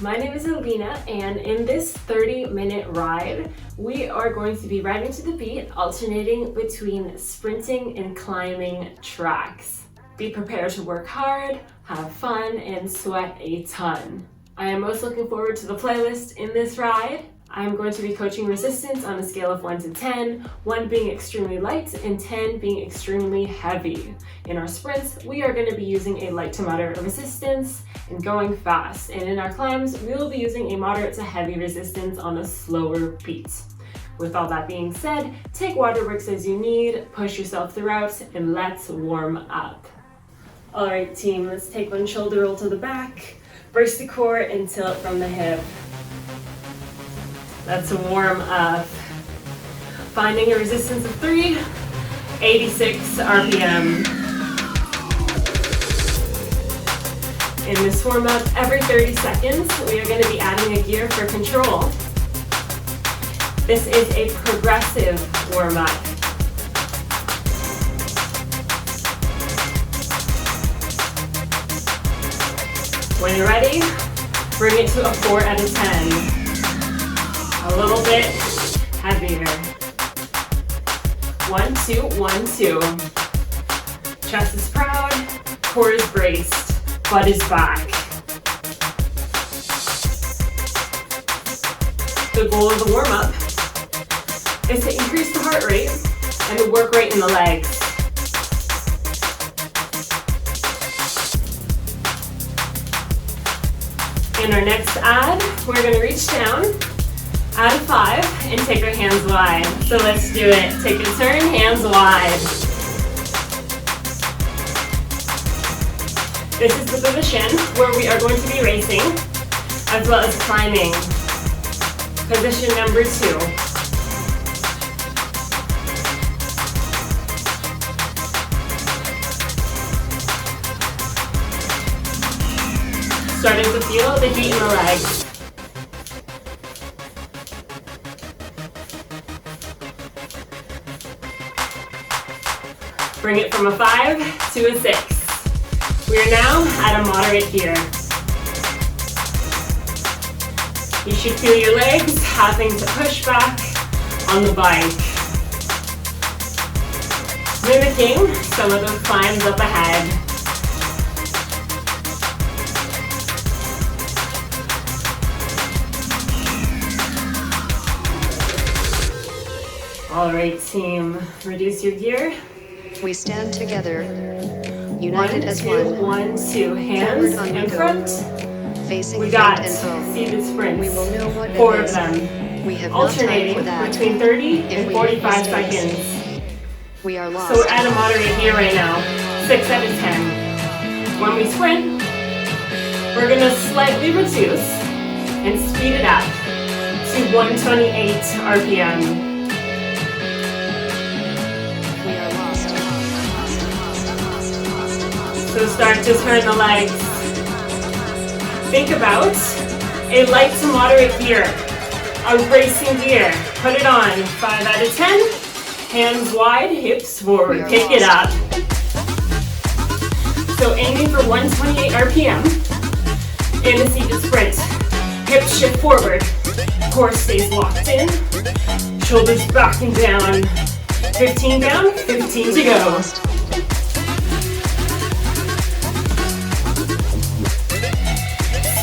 my name is Alina, and in this 30-minute ride, we are going to be riding to the beat, alternating between sprinting and climbing tracks. Be prepared to work hard, have fun, and sweat a ton. I am most looking forward to the playlist in this ride. I'm going to be coaching resistance on a scale of 1 to 10, 1 being extremely light and 10 being extremely heavy. In our sprints, we are going to be using a light to moderate resistance and going fast. And in our climbs, we will be using a moderate to heavy resistance on a slower beat. With all that being said, take water breaks as you need, push yourself throughout, and let's warm up. All right, team, let's take one shoulder roll to the back, brace the core, and tilt from the hip. Let's warm up. Finding a resistance of 3, 86 RPM. In this warm up, every 30 seconds, we are going to be adding a gear for control. This is a progressive warm up. When you're ready, bring it to a 4 out of 10. A little bit heavier. 1, 2, 1, 2. Chest is proud, core is braced, butt is back. The goal of the warm-up is to increase the heart rate and the work rate in the legs. In our next add, we're going to reach down, add a 5, and take our hands wide. So let's do it. Take a turn, hands wide. This is the position where we are going to be racing, as well as climbing. Position number 2. Starting to feel the heat in the legs. Bring it from a 5 to a 6. We are now at a moderate gear. You should feel your legs having to push back on the bike. Mimicking some of those climbs up ahead. All right, team, reduce your gear. We stand together, united as 1, 1, 2, hands in front. Facing we got front and home. seated sprints. We will know what 4 it of is. them. We have alternating no time for that. Between 30 If and we make 45 mistakes, seconds. We are lost. So we're at a moderate gear right now. 6 out of 10. When we sprint, we're gonna slightly reduce and speed it up to 128 RPM. So start to turn the legs. Think about a light to moderate gear, a racing gear. Put it on, 5 out of 10. Hands wide, hips forward, kick it up. So aiming for 128 RPM in a seated sprint. Hips shift forward, core stays locked in, shoulders back and down. 15 down, 15 to go.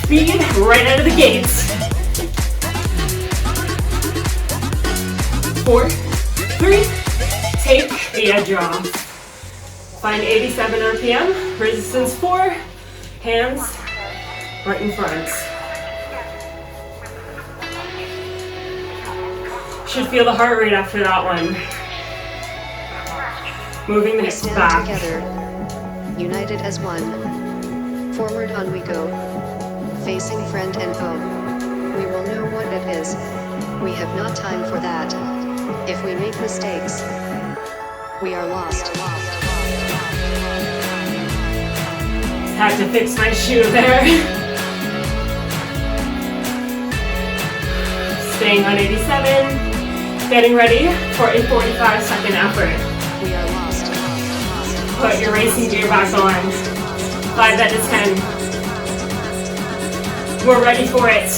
Speed right out of the gates. 4, 3, take the edge off. Find 87 RPM, resistance 4, hands right in front. Should feel the heart rate after that one. Moving the hips back. Together, united as one. Forward on we go. Facing friend and foe. We will know what it is. We have not time for that. If we make mistakes, we are lost. Had to fix my shoe there. Staying on 87. Getting ready for a 45-second effort. We are lost. Put your racing gear back on. 5 out of 10. We're ready for it.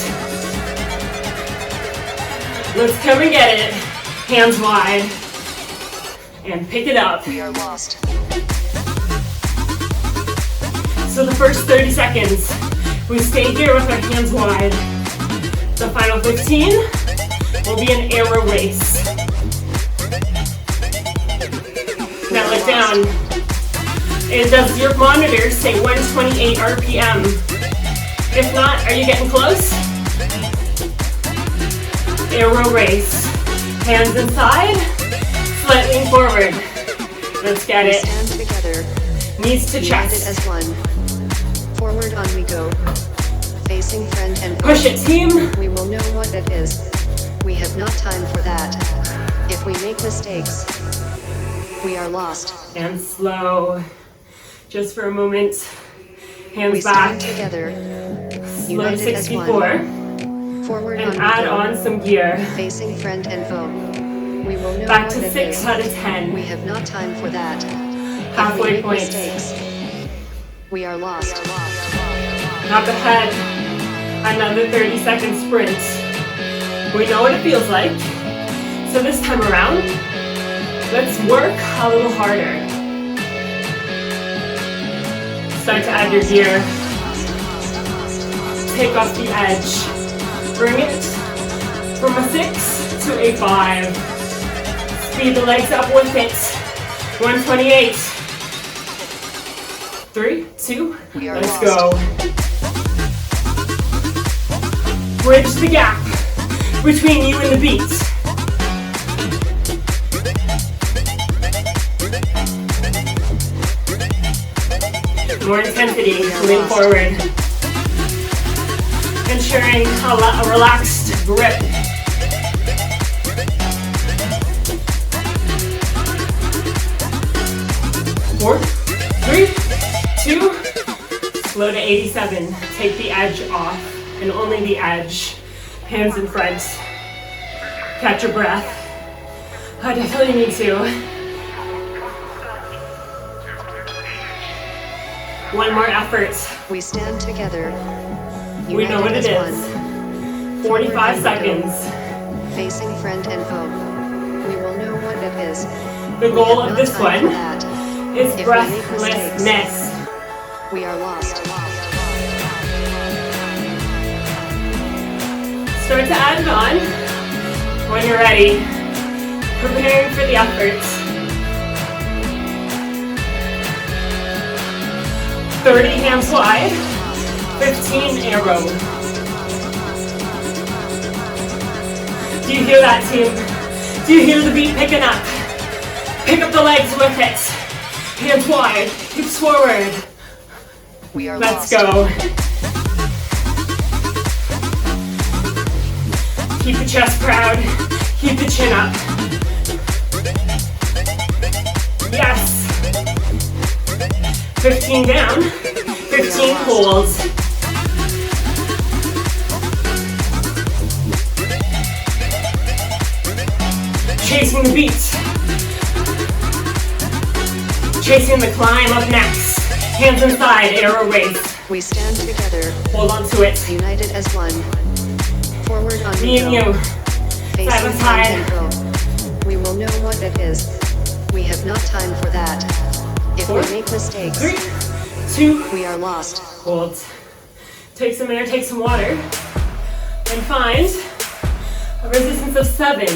Let's come and get it. Hands wide. And pick it up. We are lost. So the first 30 seconds, we stay here with our hands wide. The final 15 will be an aero race. Now look down. And does your monitor say 128 RPM? If not, are you getting close? Aero race. Hands inside, slightly forward. Let's get it. Stand together. Knees to United chest. as one. Forward on we go. Facing friend and foe. Push it, team. We will know what it is. We have not time for that. If we make mistakes, we are lost. And slow. Just for a moment. We Hands back. stand together. Slow United as 64. one. Forward And on add we go. on some gear. Facing friend and foe. We will know Back what to it 6 is. out of 10. We have not time for that. Halfway if we make point. mistakes, we are lost. Up ahead. Another 30-second sprint. We know what it feels like. So this time around, let's work a little harder. Start to add your gear. Take off the edge. Bring it from a 6 to a 5. Speed the legs up with it. 128. 3, 2, We are let's lost. go. Bridge the gap between you and the beat. More intensity, moving forward. Ensuring a relaxed grip. Four, 3, 2, slow to 87. Take the edge off, and only the edge. Hands in front. Catch your breath. I definitely need to. One more effort. We stand together. We know what it United is. as one. 45 Forward on we go. seconds. Facing friend and foe. We will know what it is. The We goal have of not this time one for that. is If we make breathlessness. We are lost. Start to add it on when you're ready. Preparing for the effort. 30 hands wide, 15 aero. Do you hear that, team? Do you hear the beat picking up? Pick up the legs with it. Hands wide, hips forward. We are Let's lost. go. Keep the chest proud. Keep the chin up. Yes. 15 down. 15 holds. Chasing the beat. Chasing the climb up next. Hands inside, aero race. We stand together. Hold on to it. United as one. Forward on Me we and go. you. Facing Side by side. friend and foe. We will know what it is. We have not time for that. If we 4, make mistakes, 3, 2, we are lost. hold. Take some air, take some water, and find a resistance of 7.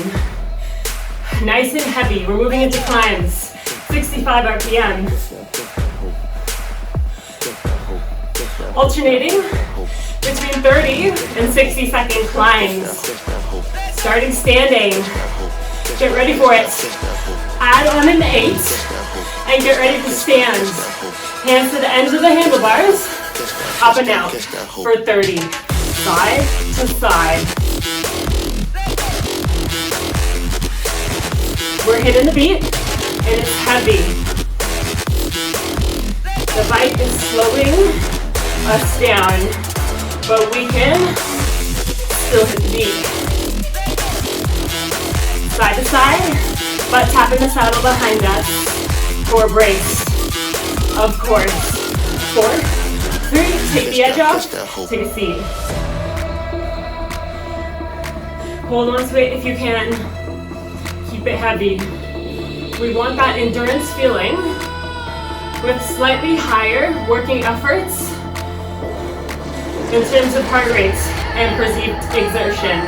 Nice and heavy. We're moving into climbs. 65 RPM. Alternating between 30 and 60-second climbs. Starting standing. Get ready for it. Add on an 8 and get ready to stand. Hands to the ends of the handlebars. Up and out for 30. Side to side. We're hitting the beat and it's heavy. The bike is slowing us down, but we can still hit the beat. Side to side, butt tapping the saddle behind us for a brace. Of course. 4, 3, take the edge off, take a seat. Hold on to it if you can. Keep it heavy. We want that endurance feeling with slightly higher working efforts in terms of heart rate and perceived exertion.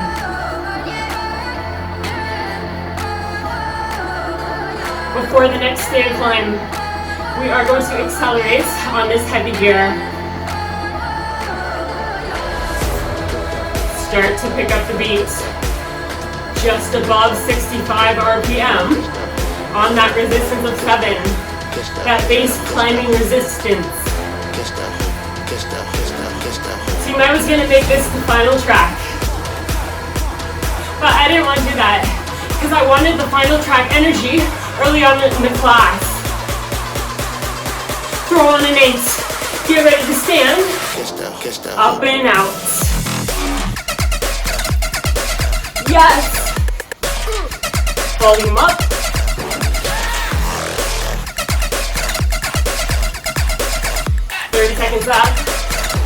Before the next stand climb, we are going to accelerate on this heavy gear. Start to pick up the beat. Just above 65 RPM on that resistance of 7. That base climbing resistance. See, I was gonna make this the final track, but I didn't want to do that because I wanted the final track energy early on in the class. Throw on an 8, get ready to stand, up and out. Yes! Volume up. Seconds up,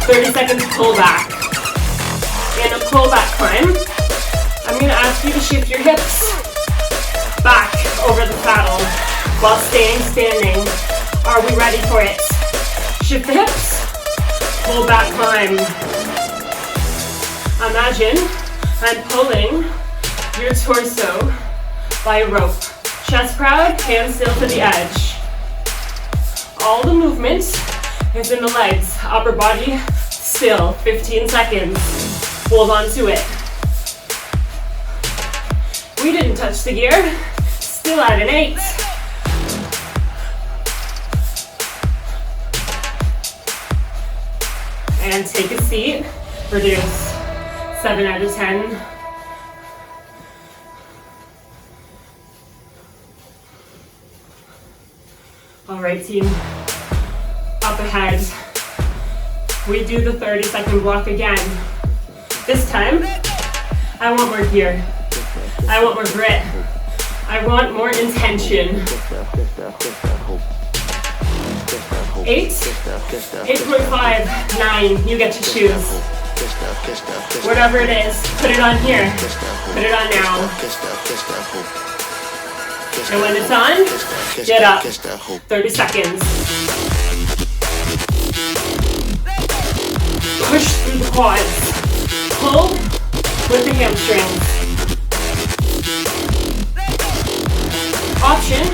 30 seconds pull back. In a pull back climb, I'm going to ask you to shift your hips back over the saddle while staying standing. Are we ready for it? Shift the hips, pull back climb. Imagine I'm pulling your torso by a rope. Chest proud, hands still to the edge. All the movement is in the legs, upper body still, 15 seconds. Hold on to it. We didn't touch the gear, still at an 8. And take a seat, reduce, 7 out of 10. All right, team. Up ahead, we do the 30-second block again. This time, I want more gear. I want more grit. I want more intention. 8, 8.5, 9, you get to choose. Whatever it is, put it on here. Put it on now. And when it's on, get up. 30 seconds. Push through the quads. Pull with the hamstrings. Option,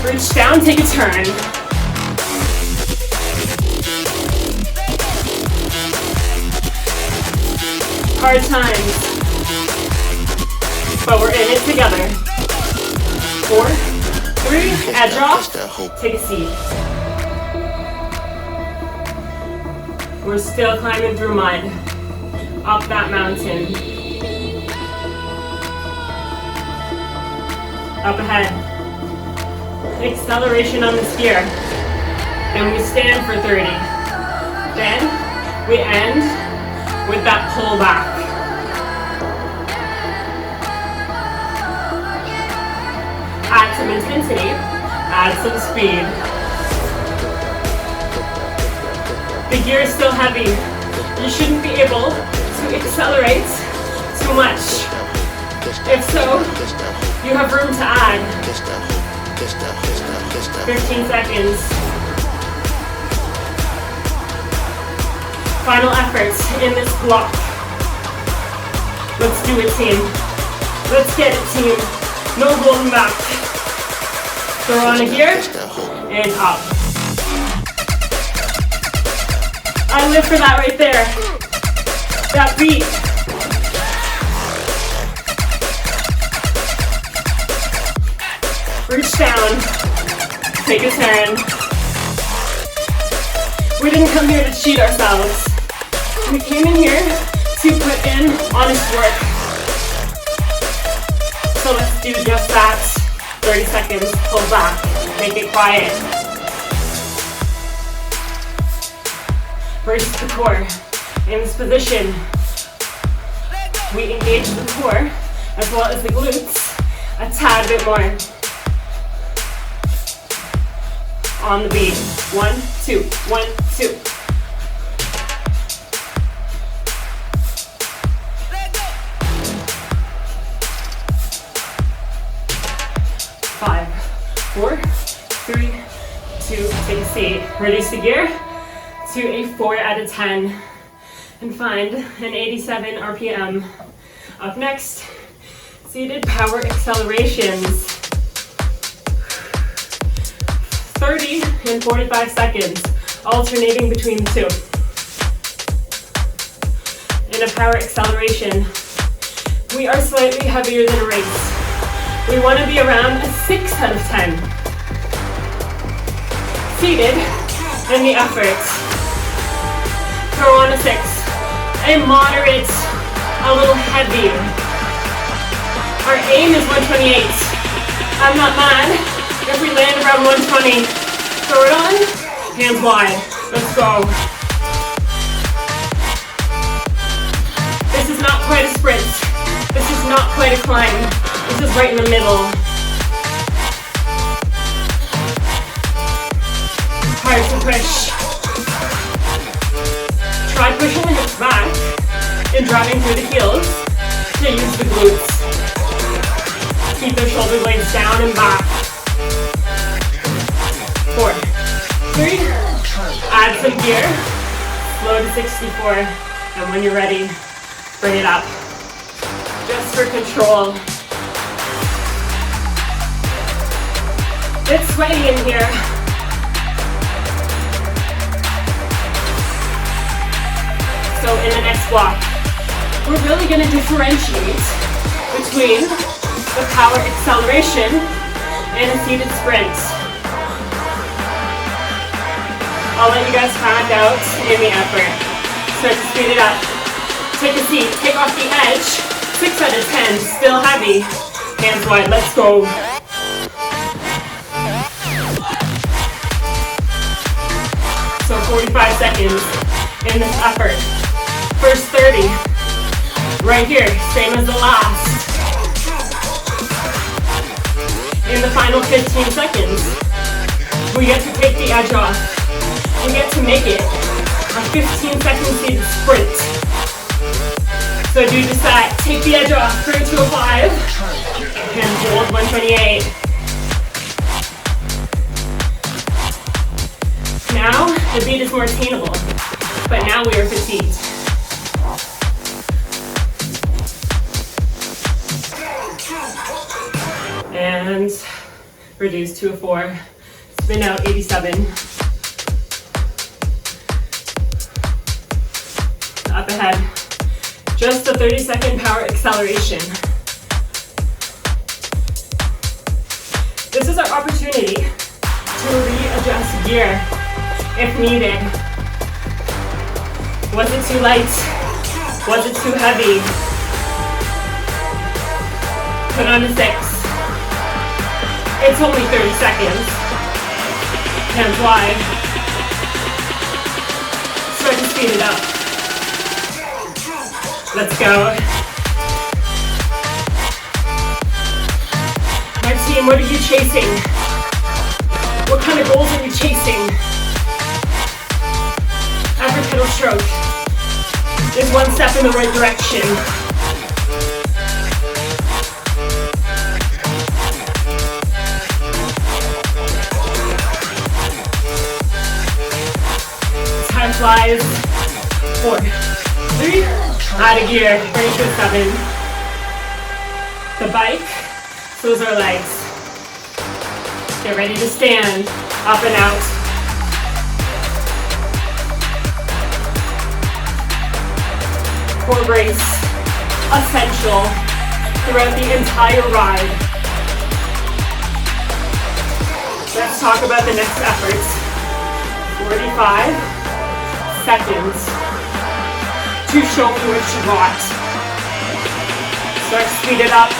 reach down, take a turn. Hard times, but we're in it together. 4, 3, edge off, take a seat. We're still climbing through mud, up that mountain. Up ahead. Acceleration on the skier. And we stand for 30. Then we end with that pull back. Add some intensity, add some speed. The gear is still heavy. You shouldn't be able to accelerate too much. If so, you have room to add. 15 seconds. Final efforts in this block. Let's do it, team. Let's get it, team. No holding back. Throw on a gear and up. I live for that right there. That beat. Reach down. Take a turn. We didn't come here to cheat ourselves. We came in here to put in honest work. So let's do just that. 30 seconds, pull back, make it quiet. Brace the core. In this position, we engage the core as well as the glutes a tad bit more. On the beat. 1, 2, 1, 2. 4, 3, 2, take a seat. Reduce the gear to a 4 out of 10 and find an 87 RPM. Up next, seated power accelerations. 30 and 45 seconds, alternating between the two. In a power acceleration, we are slightly heavier than a race. We want to be around a 6 out of 10. Seated in the effort. Throw on a 6. A moderate, a little heavy. Our aim is 128. I'm not mad if we land around 120. Throw it on, hands wide. Let's go. This is not quite a sprint. This is not quite a climb. This is right in the middle. Hard to push. Try pushing the hips back and driving through the heels to use the glutes. Keep the shoulder blades down and back. 4, 3, add some gear. Slow to 64. And when you're ready, bring it up. Just for control. It's sweaty in here. So in the next block, we're really going to differentiate between the power acceleration and a seated sprint. I'll let you guys find out in the effort. Start to speed it up. Take a seat, take off the edge. 6 out of 10, still heavy. Hands wide, let's go. So 45 seconds in this effort. First 30, right here, same as the last. In the final 15 seconds, we get to take the edge off. We get to make it a 15-second seated sprint. So do just that, take the edge off, through to a 5, and hold 128. Now, the beat is more attainable, but now we are fatigued. And reduce to a 4, spin out 87. Up ahead. Just a 30-second power acceleration. This is our opportunity to readjust gear if needed. Was it too light? Was it too heavy? Put on a 6. It's only 30 seconds. Hands wide. Start to speed it up. Let's go. My team, what are you chasing? What kind of goals are you chasing? Every pedal stroke is one step in the right direction. Time flies. 4, 3, out of gear, bring it to a 7. The bike, those are legs. Get ready to stand, up and out. Core brace, essential throughout the entire ride. Let's talk about the next efforts. 45 seconds. To show me what you got. Start to speed it up.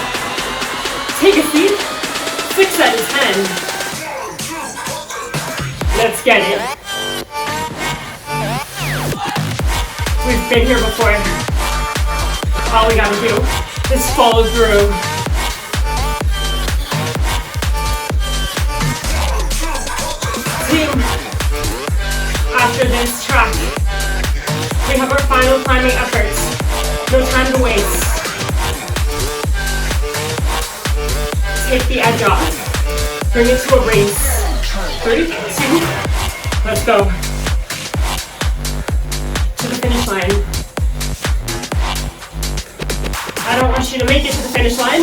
Take a seat. 6 out of 10. Let's get it. We've been here before. All we gotta do is follow through. Team, after this track, we have our final climbing efforts. No time to waste. Take the edge off. Bring it to a race. 3, 2, let's go. To the finish line. I don't want you to make it to the finish line.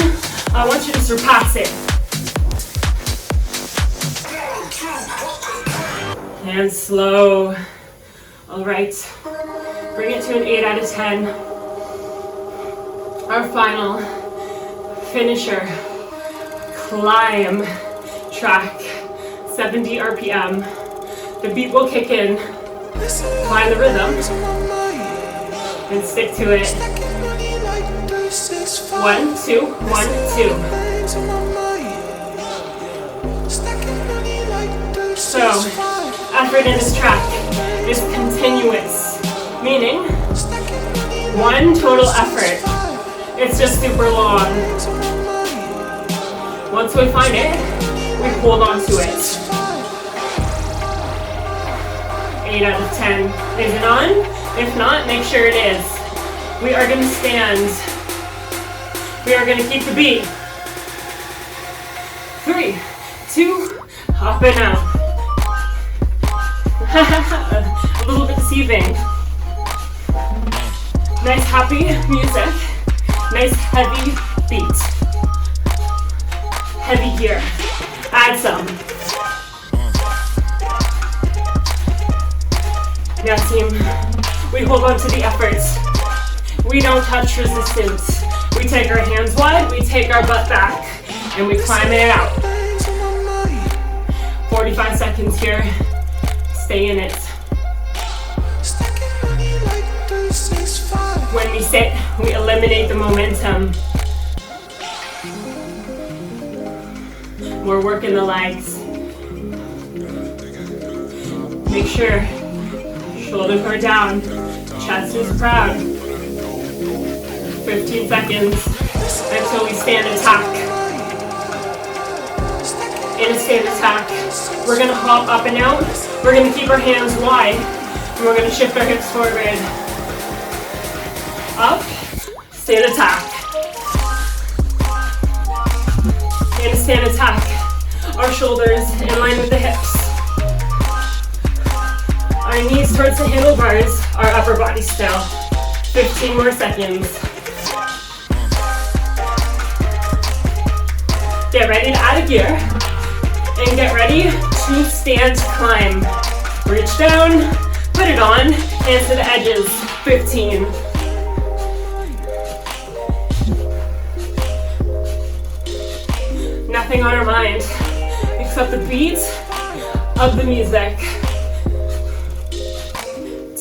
I want you to surpass it. And slow. All right. Bring it to an 8 out of 10. Our final finisher. Climb track. 70 RPM. The beat will kick in. Find the rhythm. And stick to it. 1, 2, 1, 2. So, effort in this track is continuous, meaning one total effort. It's just super long. Once we find it, we hold on to it. 8 out of 10. Is it on? If not, make sure it is. We are going to stand. We are going to keep the beat. 3, 2, up and out. A little bit deceiving. Nice happy music. Nice heavy beat. Heavy here. Add some. Now team, we hold on to the efforts. We don't touch resistance. We take our hands wide, we take our butt back, and we climb it out. 45 seconds here. Stay in it. When we sit, we eliminate the momentum. More work in the legs. Make sure shoulders are down, chest is proud. 15 seconds until we stand attack. In a stand attack, we're gonna hop up and out. We're gonna keep our hands wide, and we're gonna shift our hips forward. Up, stand attack. In a stand attack, our shoulders in line with the hips. Our knees towards the handlebars, our upper body still. 15 more seconds. Get ready to add a gear. And get ready to stand climb. Reach down, put it on, hands to the edges. 15. Nothing on our mind except the beat of the music.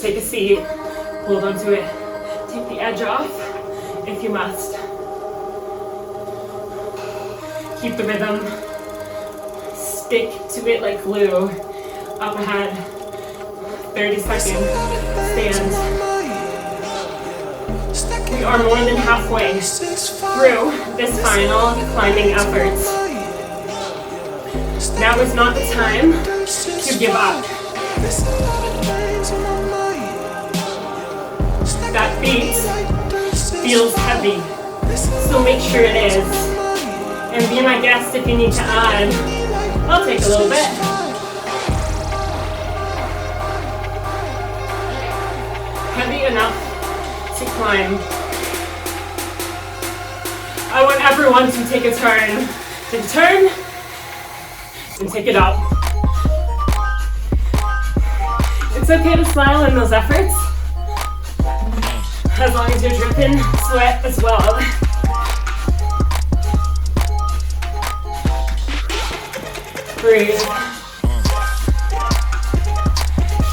Take a seat, hold on to it. Take the edge off if you must. Keep the rhythm. Stick to it like glue. Up ahead. 30 seconds. Stand. We are more than halfway through this final climbing effort. Now is not the time to give up. That beat feels heavy, so make sure it is. And be my guest if you need to add. I'll take a little bit. Heavy enough to climb. I want everyone to take a turn. Take a turn and take it up. It's okay to smile in those efforts, as long as you're dripping sweat as well. Breathe.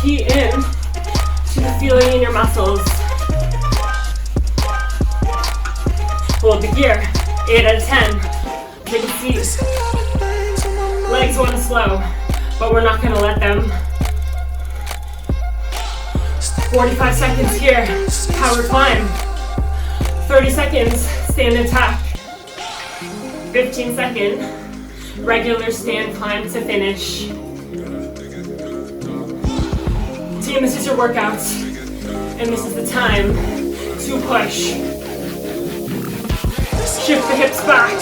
Key in to the feeling in your muscles. Hold the gear. 8 out of 10. Take a seat. Legs want to slow, but we're not going to let them. 45 seconds here. Power climb. 30 seconds. Stand attack. 15 second. Regular stand climb to finish. Team, this is your workout, and this is the time to push. Shift the hips back.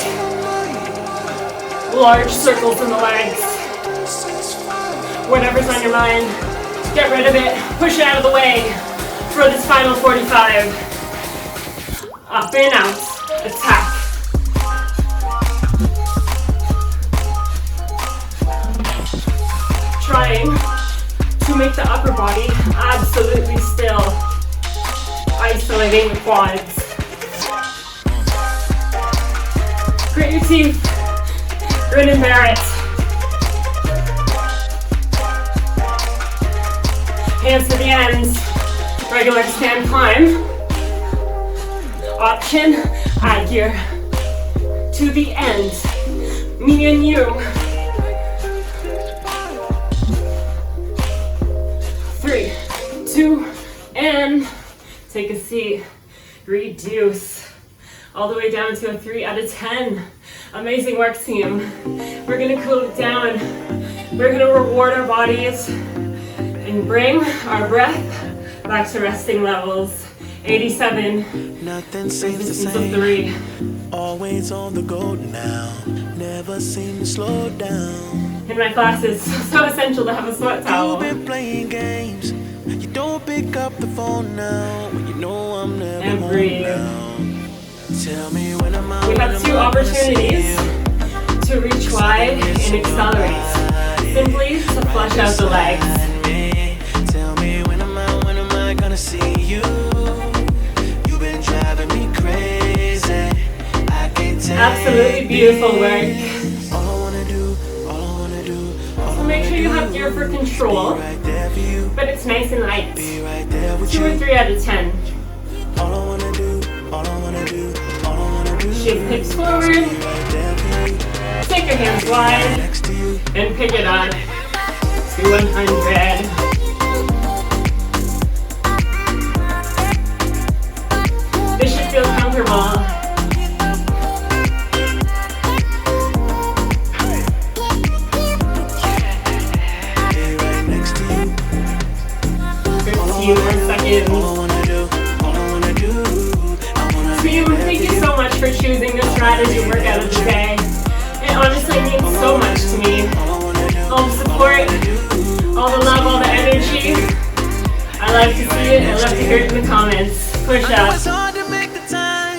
large circles in the legs. Whatever's on your mind, get rid of it, push it out of the way for this final 45. Up and out, attack. Trying to make the upper body absolutely still, isolating the quads. Grit your teeth, grin and bear it. Hands to the ends, regular stand climb. Option, add gear to the end. Me and you. 3, 2, and take a seat. Reduce all the way down to a 3 out of 10. Amazing work, team. We're gonna cool it down. We're gonna reward our bodies and bring our breath back to resting levels. 87. Nothing seems the same. 3. Always on the go now. Never seem to slow down. In my classes, so essential to have a sweat towel. You've been playing games. You don't pick up the phone now. When you know I'm never And home breathe. now. Tell me when am I? We have 2 opportunities to reach wide and accelerate. Simply to flush out the legs. Tell me when am I gonna see you? You've been driving me crazy. I can't tell. Absolutely beautiful work. All I wanna do. So make sure you have gear for control, Right there for you. but it's nice and light. Be right there with 2 you. or 3 out of 10. All I wanna do. Shift hips forward. Right there for you. Take your hands wide Next to you. and pick it up to 100. This should feel comfortable. Be right next to you. 15 more seconds. All I wanna do. Team, thank you so much for choosing this ride as your workout of the day. It honestly means so much to me. All the support, all the love, all the energy. I love to see it. I love to hear it in the comments. Push up.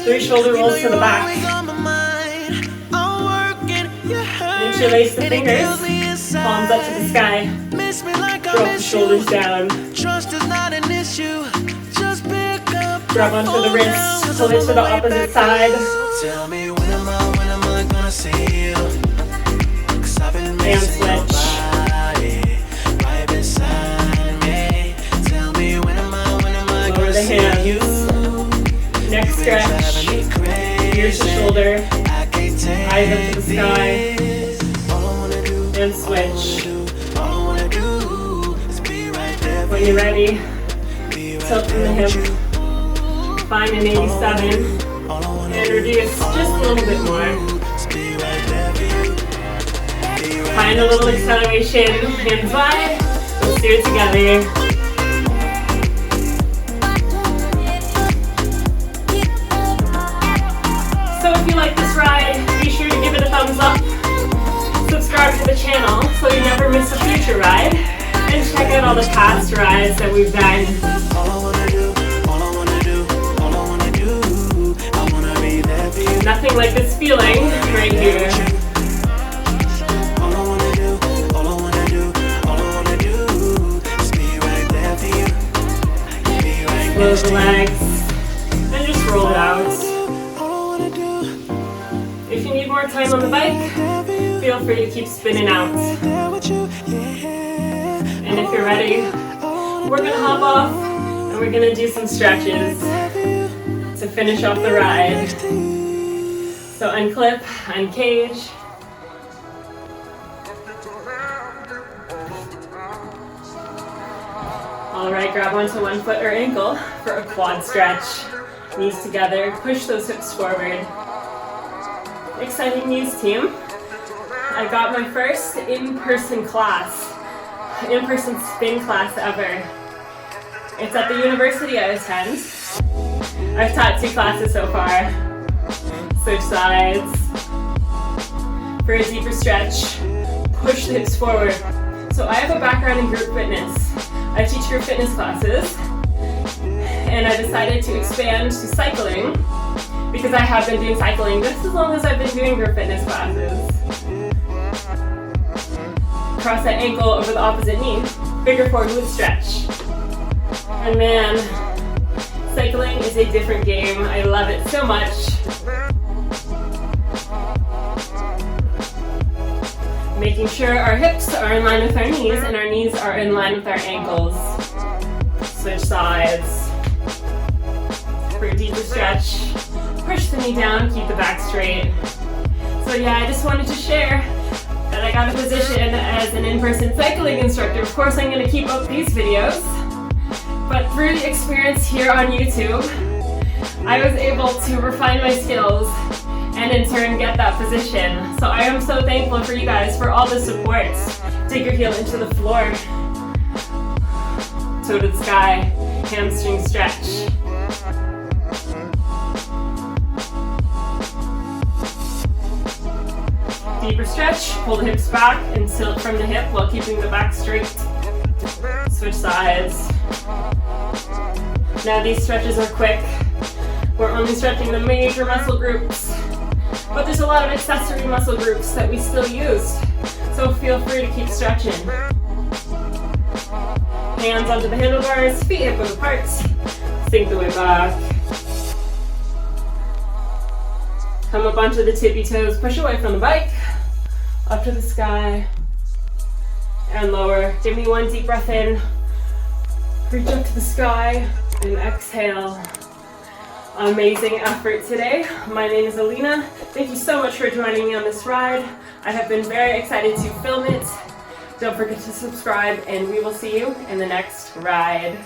3 shoulder rolls to the back. Interlace the fingers. Palms up to the sky. Drop the shoulders down. Trust is not an issue. Just pick up. Grab onto the wrist. Pull it to the opposite side. Tell me when am I gonna see you? 'Cause I've been missing your switch. body right beside me. Tell me when am I Lower gonna the see hands. you? Neck stretch. Ears to shoulder. I can't take Eyes up to the sky. this. All I wanna do, And switch. all I wanna do is be right there. When you're ready, Be right tilt from the there with hip. you. Find an 87. All I wanna And do reduce just a little bit more. is be right there for you. Be right Find a little acceleration. Hands wide. Let's do it together. So if you like this ride, be sure to give it a thumbs up. Subscribe to the channel so you never miss a future ride. And check out all the past rides that we've done. all I wanna do, all I wanna do, all I wanna do. I wanna be there for you. Nothing like this feeling right here. All I wanna do, all I wanna do, all I wanna do is be right there for you. Be right Close next the to you. legs. And just roll it out. All I wanna do, If you need more time on the bike, there for you. feel free to keep spinning out. There with you, yeah. And if you're ready, we're gonna hop off and we're gonna do some stretches to finish off the ride. So unclip, uncage. All right, grab onto one foot or ankle for a quad stretch. Knees together, push those hips forward. Exciting news, team. I got my first in-person spin class ever. It's at the university I attend. I've taught 2 classes so far. Switch sides. For a deeper stretch, push the hips forward. So I have a background in group fitness. I teach group fitness classes, and I decided to expand to cycling because I have been doing cycling just as long as I've been doing group fitness classes. Cross that ankle over the opposite knee, bigger forward glute stretch. And man, cycling is a different game. I love it so much. Making sure our hips are in line with our knees and our knees are in line with our ankles. Switch sides. For a deeper stretch, push the knee down, keep the back straight. So yeah, I just wanted to share that I got a position as an in-person cycling instructor. Of course, I'm going to keep up these videos, but through the experience here on YouTube, I was able to refine my skills and in turn get that position. So I am so thankful for you guys for all the support. Dig your heel into the floor. Toe to the sky, hamstring stretch. Deeper stretch, pull the hips back and tilt from the hip while keeping the back straight. Switch sides. Now these stretches are quick. We're only stretching the major muscle groups, but there's a lot of accessory muscle groups that we still use, so feel free to keep stretching. Hands onto the handlebars, feet hip width apart, sink the way back. Come up onto the tippy toes, push away from the bike, up to the sky, and lower. Give me one deep breath in, reach up to the sky, and exhale. Amazing effort today. My name is Alina. Thank you so much for joining me on this ride. I have been very excited to film it. Don't forget to subscribe, and we will see you in the next ride.